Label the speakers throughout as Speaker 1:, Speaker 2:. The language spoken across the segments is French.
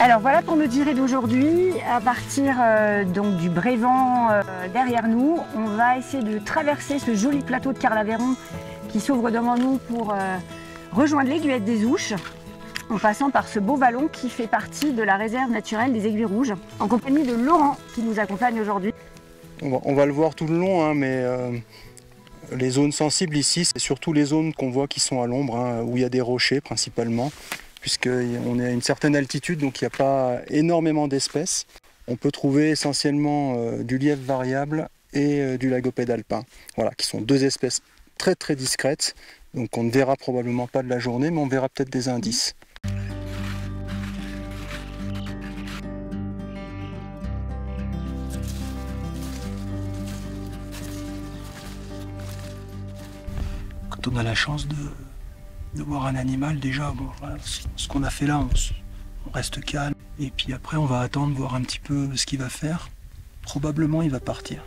Speaker 1: Alors voilà pour notre virée d'aujourd'hui. À partir donc du Brévent derrière nous, on va essayer de traverser ce joli plateau de Carlaveyron qui s'ouvre devant nous pour rejoindre l'aiguillette des Ouches, en passant par ce beau vallon qui fait partie de la réserve naturelle des Aiguilles Rouges, en compagnie de Laurent qui nous accompagne aujourd'hui.
Speaker 2: On va le voir tout le long, hein, mais les zones sensibles ici, c'est surtout les zones qu'on voit qui sont à l'ombre, hein, où il y a des rochers principalement, puisqu'on est à une certaine altitude, donc il n'y a pas énormément d'espèces. On peut trouver essentiellement du lièvre variable et du lagopède alpin, voilà, qui sont deux espèces très très discrètes, donc on ne verra probablement pas de la journée, mais on verra peut-être des indices. Quand on a la chance de voir un animal, déjà, bon, voilà, ce qu'on a fait là, on reste calme. Et puis après, on va attendre, voir un petit peu ce qu'il va faire. Probablement, il va partir.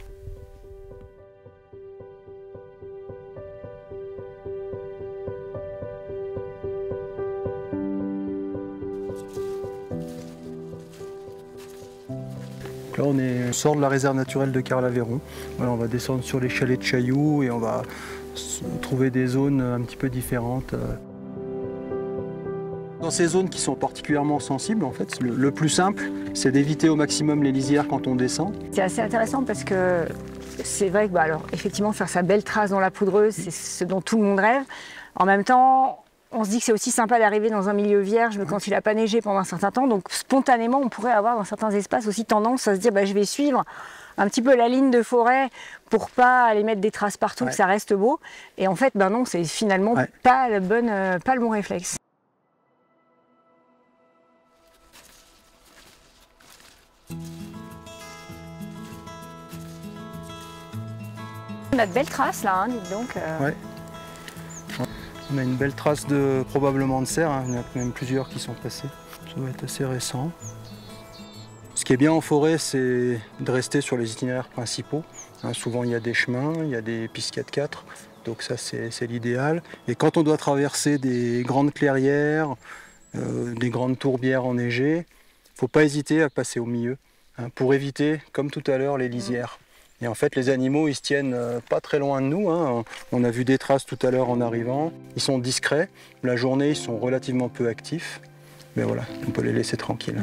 Speaker 2: Là, on sort de la réserve naturelle de Carlaveyron. Voilà, on va descendre sur les chalets de Chailloux et on va trouver des zones un petit peu différentes. Dans ces zones qui sont particulièrement sensibles, en fait, le plus simple, c'est d'éviter au maximum les lisières quand on descend.
Speaker 1: C'est assez intéressant parce que c'est vrai que alors, effectivement, faire sa belle trace dans la poudreuse, c'est ce dont tout le monde rêve. En même temps, on se dit que c'est aussi sympa d'arriver dans un milieu vierge quand il n'a pas neigé pendant un certain temps. Donc spontanément, on pourrait avoir dans certains espaces aussi tendance à se dire je vais suivre un petit peu la ligne de forêt pour pas aller mettre des traces partout, que ça reste beau. Et en fait, non, c'est finalement pas le bon réflexe. On a de belles traces là, hein, dites donc.
Speaker 2: Ouais. On a une belle trace probablement de cerf, hein. Il y en a même plusieurs qui sont passés. Ça doit être assez récent. Ce qui est bien en forêt, c'est de rester sur les itinéraires principaux. Hein, souvent il y a des chemins, il y a des pistes 4x4, donc ça c'est l'idéal. Et quand on doit traverser des grandes clairières, des grandes tourbières enneigées, il ne faut pas hésiter à passer au milieu, hein, pour éviter, comme tout à l'heure, les lisières. Et en fait, les animaux, ils se tiennent pas très loin de nous, hein. On a vu des traces tout à l'heure en arrivant. Ils sont discrets. La journée, ils sont relativement peu actifs. Mais voilà, on peut les laisser tranquilles.